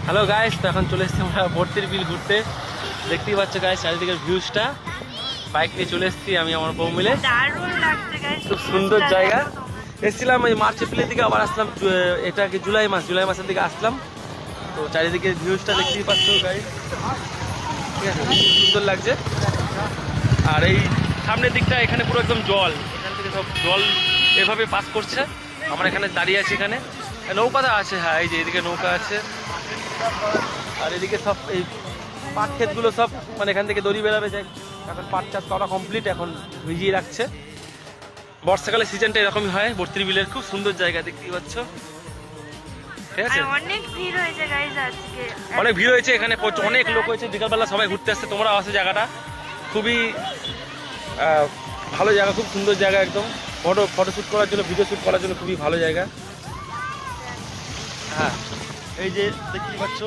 Hello guys, তো এখন চলে এসেছি আমরা ভর্তির বিল ঘুরতে। দেখতেই পাচ্ছ গাইস চারিদিকের ভিউজটা। বাইক নিয়ে চলে এসেছি আমি আমার বউ মিলে। দারুণ লাগছে গাইস, খুব সুন্দর জায়গা। এসেছিলাম এই মার্চ এপ্রিলের দিকে, আবার আসলাম এটা কি জুলাই মাসের দিকে আসলাম। তো চারিদিকের ভিউজটা দেখতেই পাচ্ছ গাইস, ঠিক আছে, খুব সুন্দর লাগছে। আর এই সামনের দিকটা এখানে পুরো একদম জল, এখান থেকে সব জল এভাবে পাস করছে। আমরা এখানে দাঁড়িয়ে আছি, এখানে নৌকাটা আছে। হ্যাঁ, এই যে এদিকে নৌকা আছে, আর এদিকে সব এই পাট ক্ষেতগুলো সব মানে এখান থেকে দড়ি বেড়াবে যায়। এখন পাট চাষ করা কমপ্লিট, এখন ভিজিয়ে রাখছে। বর্ষাকালের সিজনটা এরকমই হয়। ভর্তির বিলের খুব সুন্দর জায়গা, দেখতেই পাচ্ছ, ঠিক আছে। আর অনেক ভিড় হয়েছে গাইস আজকে, অনেক ভিড় হয়েছে এখানে, অনেক লোক হয়েছে। বিকালবেলা সবাই ঘুরতে আসছে, তোমরা আসো। জায়গাটা খুবই ভালো জায়গা, খুব সুন্দর জায়গা একদম। ফটোশ্যুট করার জন্য, ভিডিও শ্যুট করার জন্য খুবই ভালো জায়গা। হ্যাঁ, এই যে দেখতেই পাচ্ছ